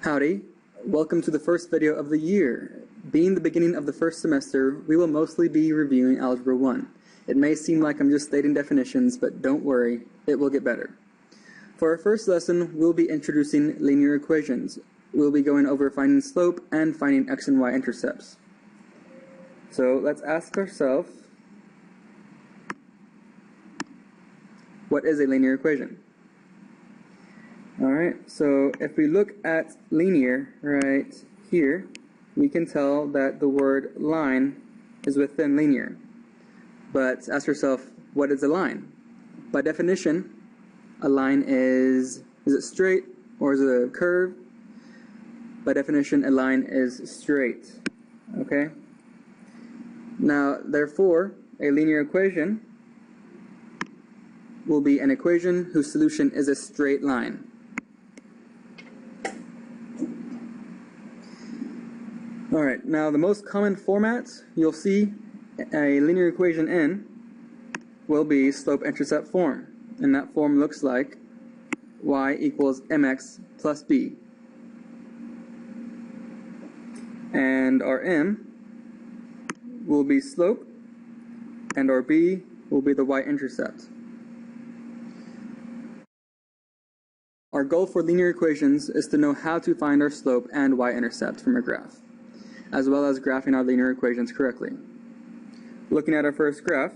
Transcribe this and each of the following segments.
Howdy, welcome to the first video of the year. Being the beginning of the first semester, we will mostly be reviewing Algebra 1. It may seem like I'm just stating definitions, but don't worry, it will get better. For our first lesson, we'll be introducing linear equations. We'll be going over finding slope and finding x and y intercepts. So let's ask ourselves, what is a linear equation? Alright, so if we look at linear right here, we can tell that the word line is within linear. But ask yourself, what is a line? By definition, a line is it straight or is it a curve? By definition, a line is straight. Okay? Now, therefore, a linear equation will be an equation whose solution is a straight line. Alright, now the most common format you'll see a linear equation in will be slope-intercept form. And that form looks like y equals mx plus b. And our m will be slope, and our b will be the y-intercept. Our goal for linear equations is to know how to find our slope and y-intercept from a graph, as well as graphing our linear equations correctly. Looking at our first graph,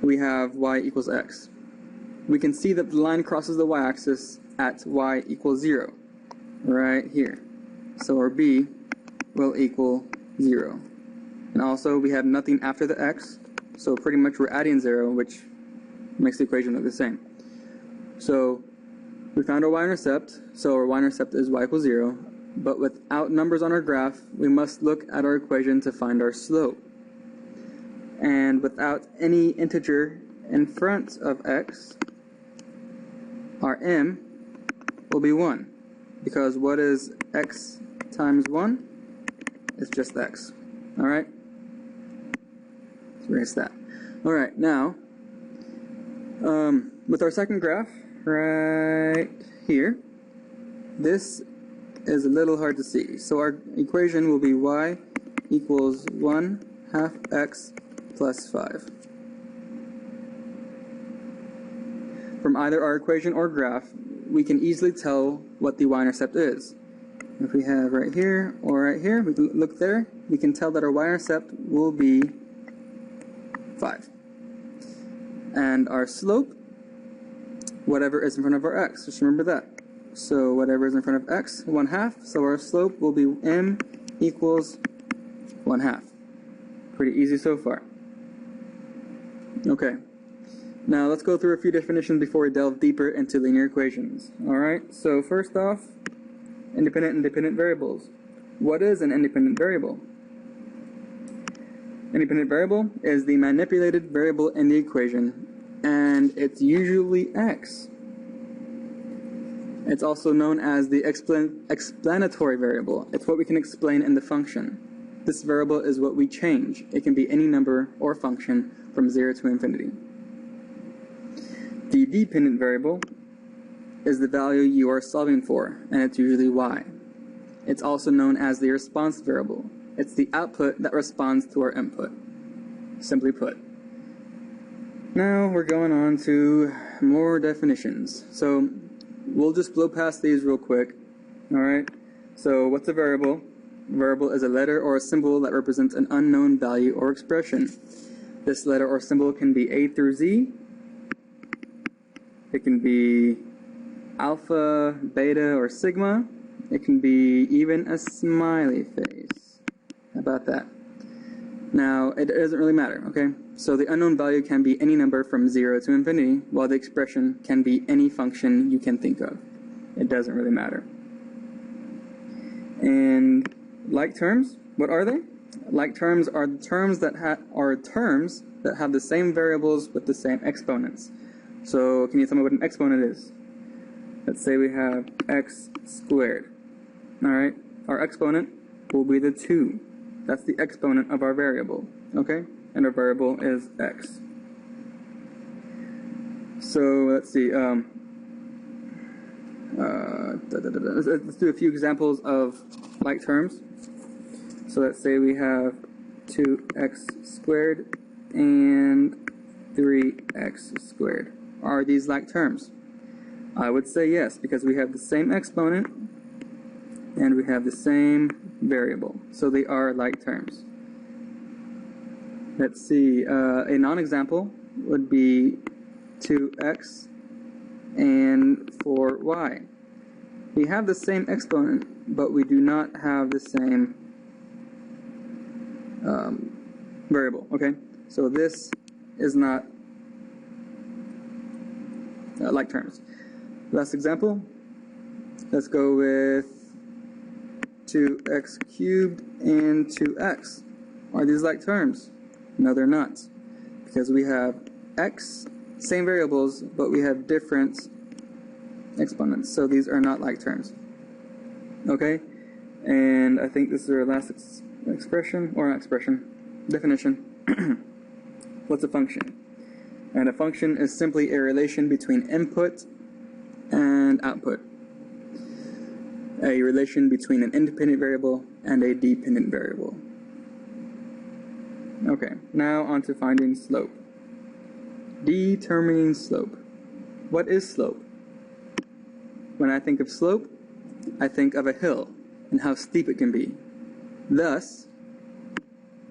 we have y equals x. We can see that the line crosses the y-axis at y equals 0, right here. So our b will equal 0. And also we have nothing after the x, so pretty much we're adding 0, which makes the equation look the same. So we found our y-intercept, so our y-intercept is y equals 0, but without numbers on our graph, we must look at our equation to find our slope. And without any integer in front of x, our m will be 1, because what is x times 1? It's just x. Alright? Let's erase that. Alright, now, with our second graph, right here, this is a little hard to see. So our equation will be y equals 1 half x plus 5. From either our equation or graph, we can easily tell what the y-intercept is. If we have right here or right here, we can look there, we can tell that our y-intercept will be 5. And our slope, whatever is in front of our x, just remember that. So whatever is in front of x, 1 half, so our slope will be m equals 1 half. Pretty easy so far. Okay, now let's go through a few definitions before we delve deeper into linear equations. Alright, so first off, independent and dependent variables. What is an independent variable? Independent variable is the manipulated variable in the equation, and it's usually x. It's also known as the explanatory variable. It's what we can explain in the function. This variable is what we change. It can be any number or function from 0 to infinity. The dependent variable is the value you are solving for, and it's usually y. It's also known as the response variable. It's the output that responds to our input, simply put. Now we're going on to more definitions. So we'll just blow past these real quick. Alright, so what's a variable? A variable is a letter or a symbol that represents an unknown value or expression. This letter or symbol can be A through Z. It can be alpha, beta, or sigma. It can be even a smiley face. How about that? Now, it doesn't really matter, okay? So the unknown value can be any number from 0 to infinity, while the expression can be any function you can think of. It doesn't really matter. And like terms, what are they? Like terms are terms that have the same variables with the same exponents. So can you tell me what an exponent is? Let's say we have x squared. Alright, our exponent will be the 2. That's the exponent of our variable, okay? And our variable is x. So let's see, Let's do a few examples of like terms. So let's say we have 2x squared and 3x squared. Are these like terms? I would say yes, because we have the same exponent and we have the same variable. So they are like terms. Let's see, a non-example would be 2x and 4y. We have the same exponent, but we do not have the same variable, okay? So this is not like terms. Last example, let's go with 2x cubed and 2x. Are these like terms? No, they're not, because we have x, same variables, but we have different exponents, so these are not like terms. Okay, and I think this is our last expression, or not expression, definition. What's a function? And a function is simply a relation between input and output. A relation between an independent variable and a dependent variable. Okay, now on to finding slope. Determining slope. What is slope? When I think of slope, I think of a hill and how steep it can be. Thus,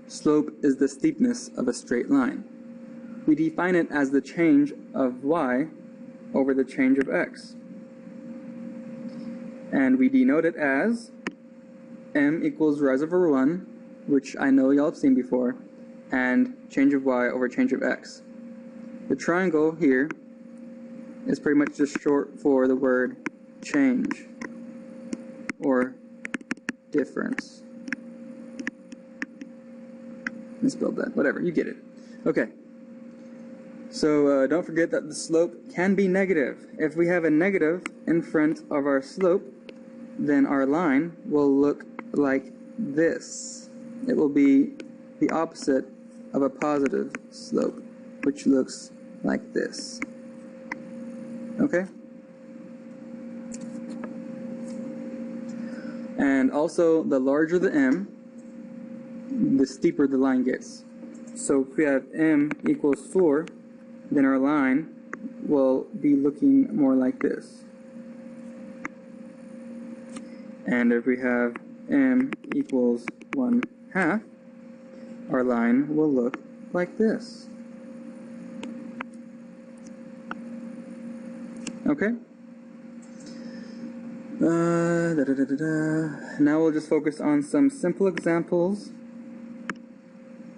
slope is the steepness of a straight line. We define it as the change of y over the change of x. And we denote it as m equals rise over 1, which I know y'all have seen before, and change of y over change of x. The triangle here is pretty much just short for the word change or difference. Misspelled that, whatever, you get it. Okay, so don't forget that the slope can be negative. If we have a negative in front of our slope, then our line will look like this. It will be the opposite of a positive slope, which looks like this. Okay? And also, the larger the m, the steeper the line gets. So if we have m equals 4, then our line will be looking more like this. And if we have m equals 1/2, our line will look like this. Okay? Now we'll just focus on some simple examples.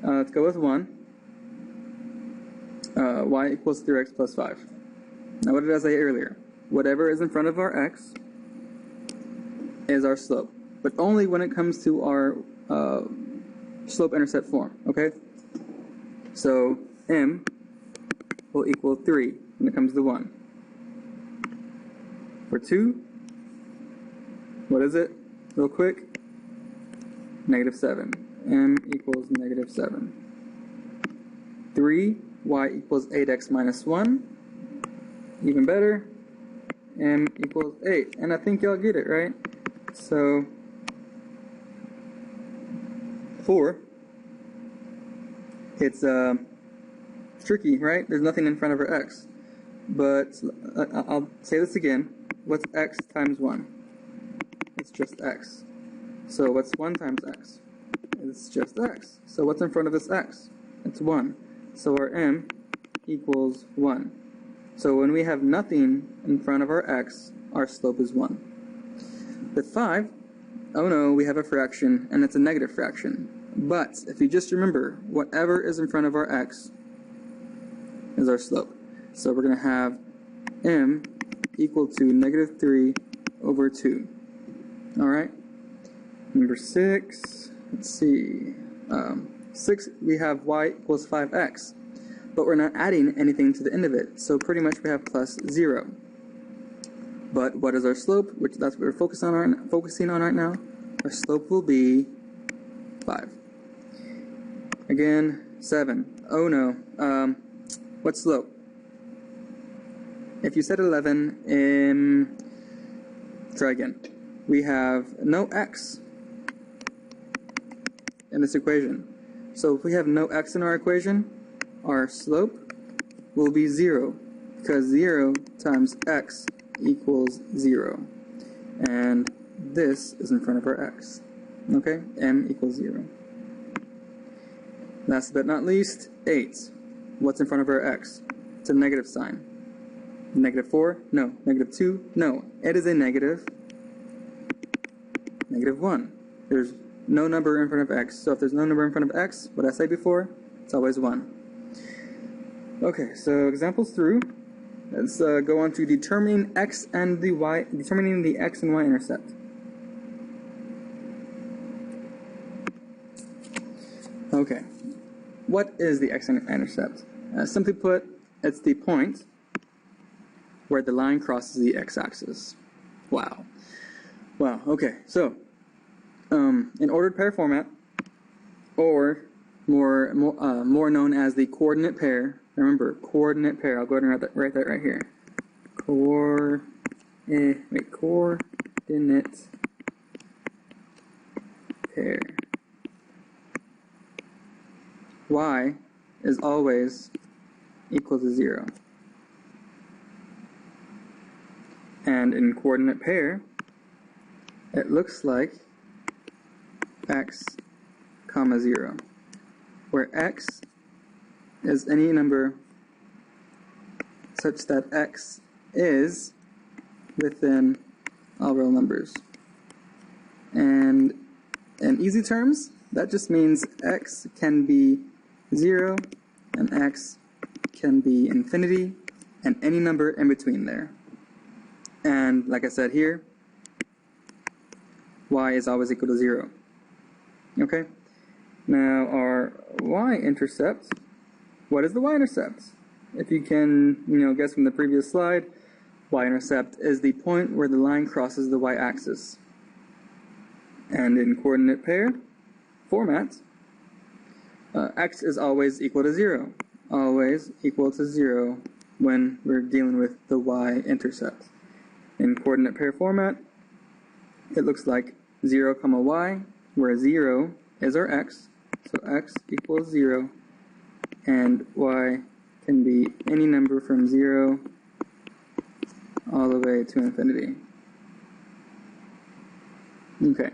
Let's go with 1. Y equals 3x plus 5. Now what did I say earlier? Whatever is in front of our x is our slope, but only when it comes to our slope-intercept form, okay? So m will equal 3 when it comes to 1. For 2, what is it? Real quick, -7. M equals -7. 3, y equals 8x minus 1. Even better, m equals 8. And I think y'all get it, right? So 4, it's tricky, right? There's nothing in front of our x. But I'll say this again. What's x times 1? It's just x. So what's 1 times x? It's just x. So what's in front of this x? It's 1. So our m equals 1. So when we have nothing in front of our x, our slope is 1. With 5, oh no, we have a fraction, and it's a negative fraction. But if you just remember, whatever is in front of our x is our slope. So we're going to have m equal to -3 over 2. Alright? Number 6, let's see. 6, we have y equals 5x. But we're not adding anything to the end of it, so pretty much we have plus 0. But what is our slope? Which that's what we're focusing on right now. Our slope will be 5. Again, 7. Oh no. What's slope? If you said 11, try again. We have no x in this equation. So if we have no x in our equation, our slope will be 0, because 0 times x equals 0. And this is in front of our x. Okay? M equals 0. Last but not least, 8. What's in front of our x? It's a negative sign. Negative 4? No. Negative 2? No. It is a negative 1. There's no number in front of x. So if there's no number in front of x, what I said before, it's always 1. Okay, so examples through. Let's go on to determining x and the y, determining the x and y intercept. Okay, what is the x-intercept? Simply put, it's the point where the line crosses the x-axis. Wow. Wow, okay, so, in ordered pair format, or more known as the coordinate pair, remember, coordinate pair, I'll go ahead and write that right here. Coordinate pair. Y is always equal to 0. And in coordinate pair, it looks like x, comma 0, where x is any number such that x is within all real numbers. And in easy terms, that just means x can be 0 and x can be infinity and any number in between there. And like I said here, y is always equal to 0. Okay? Now our y-intercept, what is the y-intercept? If you can, guess from the previous slide, y-intercept is the point where the line crosses the y-axis. And in coordinate pair format, x is always equal to 0. Always equal to 0 when we're dealing with the y-intercept. In coordinate pair format, it looks like 0, y, where 0 is our x, so x equals 0, and y can be any number from 0 all the way to infinity. Okay.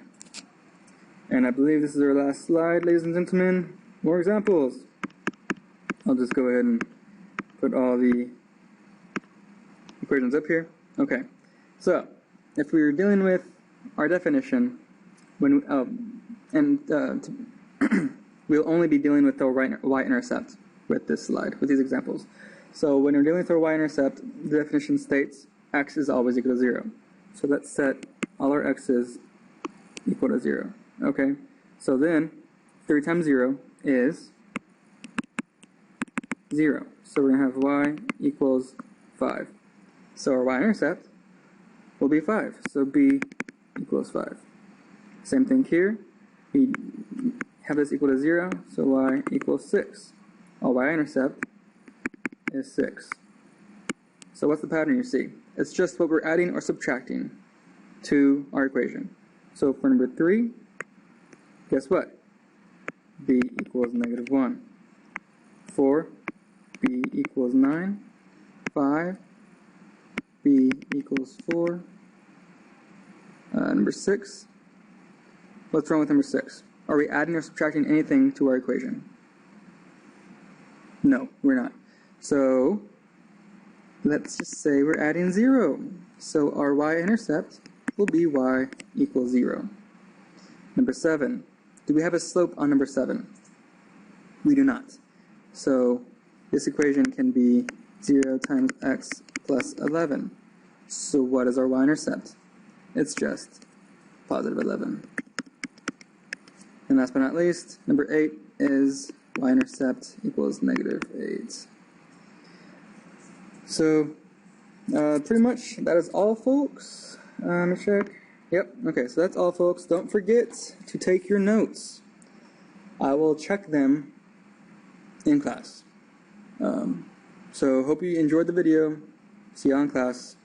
And I believe this is our last slide, ladies and gentlemen. More examples. I'll just go ahead and put all the equations up here. Okay. So, if we were dealing with our definition, when we'll only be dealing with the y-intercept with this slide, with these examples. So when we're dealing with our y-intercept, the definition states x is always equal to 0. So let's set all our x's equal to 0. Okay, so then 3 times 0 is 0. So we're going to have y equals 5. So our y-intercept will be 5. So b equals 5. Same thing here. We have this equal to 0, so y equals 6. Our y-intercept is 6. So what's the pattern you see? It's just what we're adding or subtracting to our equation. So for number 3, guess what? B equals -1. 4, B equals 9. 5, B equals 4. Number 6, what's wrong with number 6? Are we adding or subtracting anything to our equation? No, we're not. So let's just say we're adding 0. So our y-intercept will be y equals 0. Number 7. Do we have a slope on number 7? We do not. So this equation can be 0 times x plus 11. So what is our y-intercept? It's just positive 11. And last but not least, number 8 is y-intercept equals -8. So pretty much that is all, folks. Let me check. Yep, okay, so that's all, folks. Don't forget to take your notes. I will check them in class. So hope you enjoyed the video. See you in class.